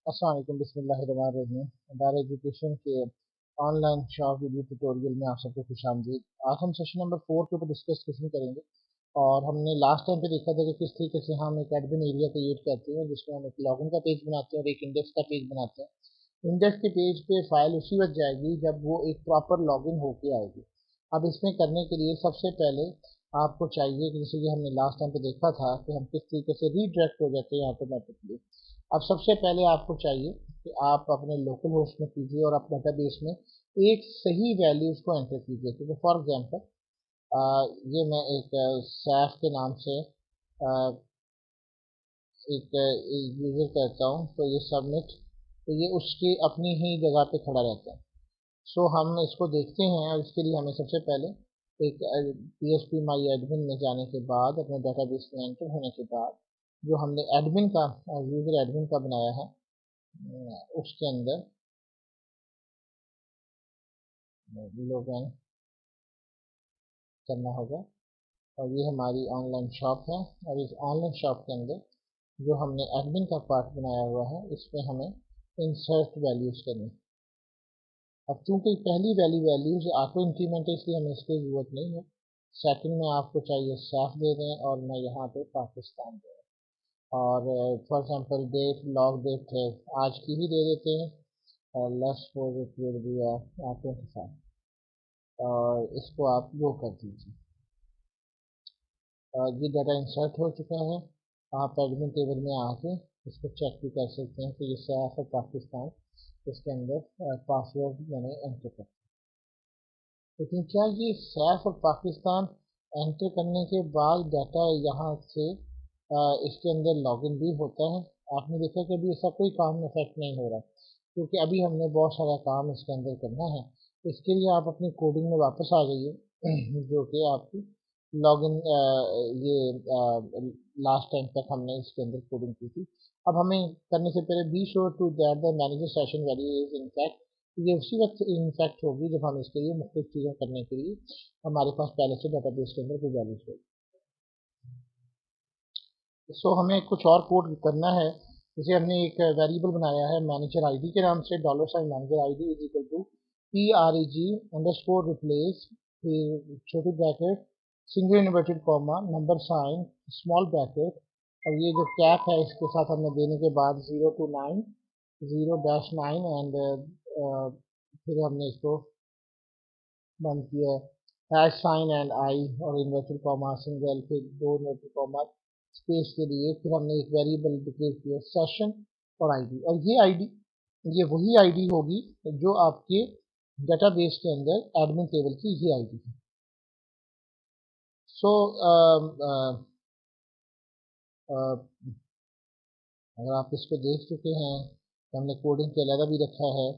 अस्सलाम वालेकुम बिस्मिल्लाहिर्रहमानिर्रहीम। दारा एजुकेशन के ऑनलाइन शॉप वीडियो ट्यूटोरियल में आप सबको खुशामदीद। आज हम सेशन नंबर 4 के ऊपर डिस्कशन करेंगे। और हमने लास्ट टाइम पे देखा था कि किस तरीके से हम एक एडमिन एरिया को यूज करते हैं, जिसमें हम एक लॉगिन का पेज बनाते हैं और एक इंडेक्स का पेज बनाते हैं। इंडेक्स के पेज पे फाइल उसी वक्त जाएगी जब वो एक प्रॉपर लॉगिन होके आएगी। अब इसमें करने के लिए सबसे पहले आपको चाहिए कि जैसे कि हमने लास्ट टाइम पे देखा था कि हम किस तरीके से रीडायरेक्ट हो जाते हैं ऑटोमेटिकली। अब सबसे पहले आपको चाहिए कि आप अपने लोकल होस्ट में कीजिए और अपने डेटाबेस में एक सही वैल्यूज को एंटर कीजिए। क्योंकि फॉर एग्जांपल ये मैं एक सैफ के नाम से एक यूजर करता हूँ, तो ये सबमिट, तो ये उसकी अपनी ही जगह पे खड़ा रहता है। सो हम इसको देखते हैं और इसके लिए हमें सबसे पहले एक PHP माई एडमिन में जाने के बाद अपने डेटाबेस में एंटर होने के बाद जो हमने एडमिन का यूजर एडमिन का बनाया है उसके अंदर लॉग इन करना होगा। और ये हमारी ऑनलाइन शॉप है और इस ऑनलाइन शॉप के अंदर जो हमने एडमिन का पार्ट बनाया हुआ है इसमें हमें इंसर्ट वैल्यूज करनी। अब चूंकि पहली वैल्यूज ऑटो इंक्रीमेंट है इसलिए हमें इसकी जरूरत नहीं है। सेकंड में आपको चाहिए साफ दे दें और मैं यहाँ पे पाकिस्तान दे दें। और for example date log date आज की ही दे देते हैं और let's suppose it will be 25 और इसको आप वो कर दीजिए। ये डाटा इंसर्ट हो चुका है। आप एडमिन टेबल में आके इसको चेक भी कर सकते हैं कि ये सैफ और पाकिस्तान इसके अंदर पासवर्ड मैंने एंटर कर। लेकिन क्या ये सैफ और पाकिस्तान एंटर करने के बाद डाटा यहाँ से इसके अंदर लॉगिन भी होता है? आपने देखा कि अभी ऐसा कोई काम इफेक्ट नहीं हो रहा, क्योंकि अभी हमने बहुत सारा काम इसके अंदर करना है। इसके लिए आप अपनी कोडिंग में वापस आ जाइए जो कि आपकी लॉगिन ये लास्ट टाइम तक हमने इसके अंदर कोडिंग की थी। अब हमें करने से पहले be sure to that the manager session value is in fact, ये उसी वक्त इनफैक्ट होगी जब हम इसके लिए मुख्तलिफ चीज़ें करने के लिए हमारे पास पहले से डाटाबेस के अंदर कोई वैल्यूज होगी। सो हमें कुछ और कोड करना है। जैसे हमने एक वेरिएबल बनाया है मैनेजर आईडी के नाम से, dollar sign manager ID is equal to PREG replace, फिर छोटी bracket, single inverted comma, number sign, small bracket, और ये जो कैप है इसके साथ हमने देने के बाद 0 to 9 0-9 एंड फिर हमने इसको बंद किया है हैश साइन एंड आई और इन्वर्टेड कॉमा सिंगल, फिर दो इन्वर्टेड कॉमा स्पेस के लिए, फिर हमने एक वेरिएबल डिक्लेयर किया सेशन और आईडी। और ये आईडी ये वही आईडी होगी जो आपके डेटाबेस के अंदर एडमिन टेबल की ये आईडी है। सो अगर आप इसको देख चुके हैं तो हमने कोडिंग के अलग भी रखा है।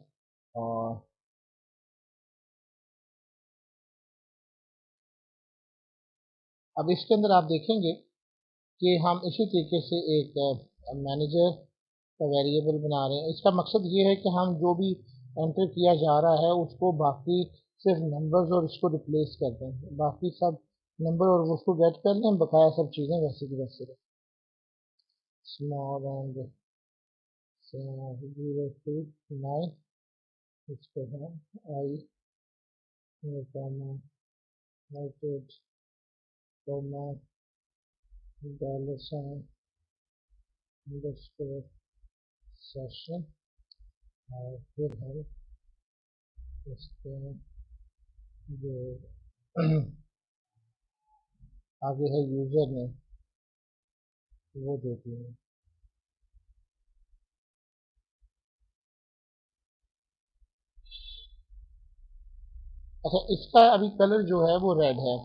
और अब इसके अंदर आप देखेंगे कि हम इसी तरीके से एक मैनेजर का वेरिएबल बना रहे हैं। इसका मकसद ये है कि हम जो भी एंटर किया जा रहा है उसको बाकी सिर्फ नंबर्स और इसको रिप्लेस कर दें, बाकी सब नंबर और उसको गेट कर लें, बकाया सब चीज़ें वैसे की वैसे रखें। स्मॉल एंड 0 to 9 इसको है I comma noted comma dollar sign underscore session, और फिर है इसके जो आगे है यूजर ने वो देती है। अच्छा, इसका अभी कलर जो है वो रेड है।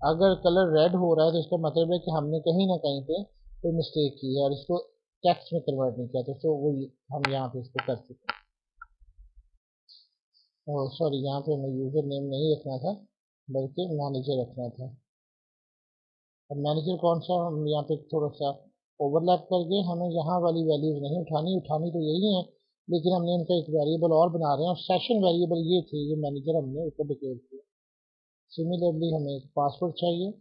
अगर कलर रेड हो रहा है तो इसका मतलब है कि हमने कहीं ना कहीं पे कोई मिस्टेक की है और इसको टेक्स्ट में कन्वर्ट नहीं किया, तो वो हम यहाँ पे इसको कर चुके हैं। सॉरी, यहाँ पे हमें यूजर नेम नहीं रखना था बल्कि मैनेजर रखना था। अब मैनेजर कौन सा, हम यहाँ पे थोड़ा सा ओवरलैप करके हमें यहाँ वाली वैल्यूज नहीं उठानी, उठानी तो यही है, लेकिन हमने इनका एक वेरिएबल और बना रहे हैं और सेशन वेरिएबल ये थे, ये मैनेजर हमने ऊपर डिक्लेयर किया। सिमिलरली हमें एक पासवर्ड चाहिए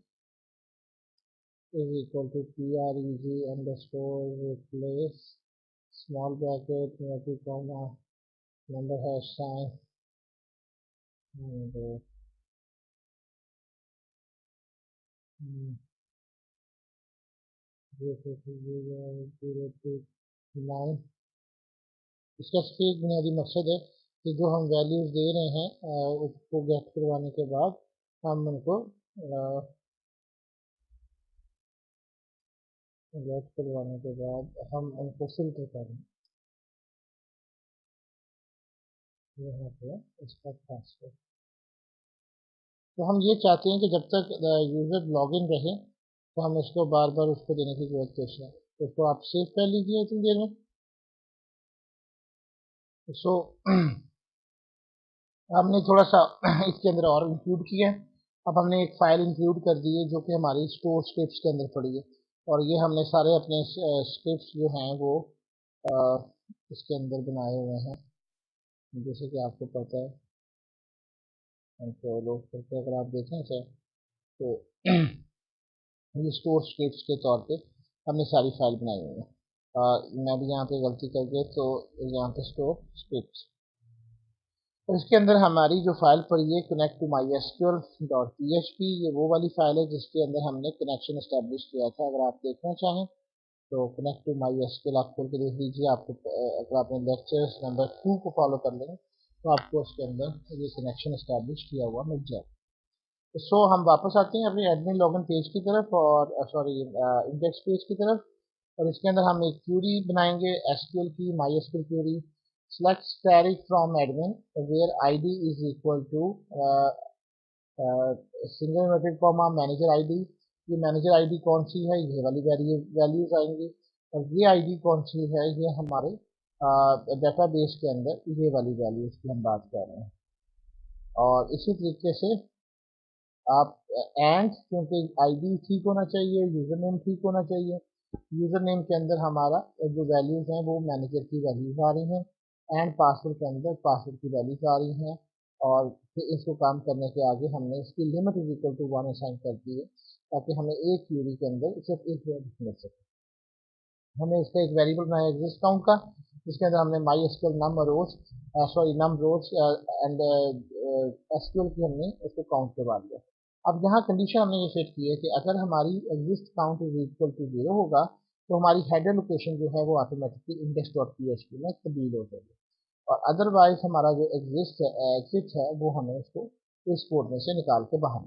is equal to PREG underscore replace small bracket नोटिव comma number hash sign and mm, 0.9। इसका सिर्फ बुनियादी मकसद है कि जो हम वैल्यूज दे रहे हैं उसको गेट करवाने के बाद हम उनको गेट करवाने के बाद हम उनको फिल्टर करें। यहाँ पे इसका पासवर्ड, तो हम ये चाहते हैं कि जब तक यूज़र लॉगिन रहे तो हम उसको बार बार उसको देने की जरूरत पेश है। तो उसको आप सेव कर लीजिए इतनी देर में। सो हमने थोड़ा सा इसके अंदर और इंक्लूड किया है। अब हमने एक फाइल इंक्लूड कर दी है जो कि हमारी स्टोर स्क्रिप्ट्स के अंदर पड़ी है, और ये हमने सारे अपने स्क्रिप्ट्स जो हैं वो इसके अंदर बनाए हुए हैं, जैसे कि आपको पता है। कंट्रोल ऑफ करके अगर आप देखें सर तो ये स्टोर स्क्रिप्ट्स के तौर पे हमने सारी फाइल बनाई हुई है। मैं भी यहाँ पे गलती कर गया, तो यहाँ पे स्टोर स्क्रिप्ट्स, और इसके अंदर हमारी जो फाइल पड़ी है connect to my SQL dot PHP, ये वो वाली फाइल है जिसके अंदर हमने कनेक्शन इस्टेब्लिश किया था। अगर आप देखना चाहें तो कनेक्ट टू माई एसक्यूएल आप खोल के देख लीजिए। आपको अगर आपने लेक्चर्स नंबर 2 को फॉलो कर लेंगे तो आपको उसके अंदर ये कनेक्शन इस्टेब्लिश किया हुआ मिल जाए। सो हम वापस आते हैं अपने एडमिन लॉगिन पेज की तरफ, और सॉरी इंडेक्स पेज की तरफ, और इसके अंदर हम एक क्यूरी बनाएंगे एसक्यूएल की, my SQL query select static from admin where id is equal to single inverted comma manager ID. ये मैनेजर आईडी कौन सी है, ये वाली वैल्यूज आएंगी, और ये आईडी कौन सी है, ये हमारे डेटाबेस के अंदर ये वाली वैल्यूज की हम बात कर रहे हैं। और इसी तरीके से आप एंड, क्योंकि आईडी ठीक होना चाहिए, यूजर नेम ठीक होना चाहिए, यूजर नेम के अंदर हमारा जो वैल्यूज हैं वो मैनेजर की वैल्यूज आ रही हैं, एंड पासवर्ड के अंदर पासवर्ड की वैल्यूज आ रही हैं, और फिर इसको काम करने के आगे हमने इसकी limit is equal to 1 assign कर दी है, ताकि हमें एक क्यूरी के अंदर सिर्फ एक वैल्यू मिल सके। हमने इसका एक वेरिएबल बनाया एग्जिस्ट काउंट का, जिसके अंदर हमने my SQL num rows num rows and SQL की हमने इसको काउंट करवा दिया। अब यहाँ कंडीशन हमने ये सेट की है कि अगर हमारी exist count is equal to 0 होगा तो हमारी हेडर लोकेशन जो है वो ऑटोमेटिकली index.php में तब्दील हो जाएगी, और अदरवाइज हमारा जो एग्जिट है वो हमें उसको इस कोड में से निकाल के बाहर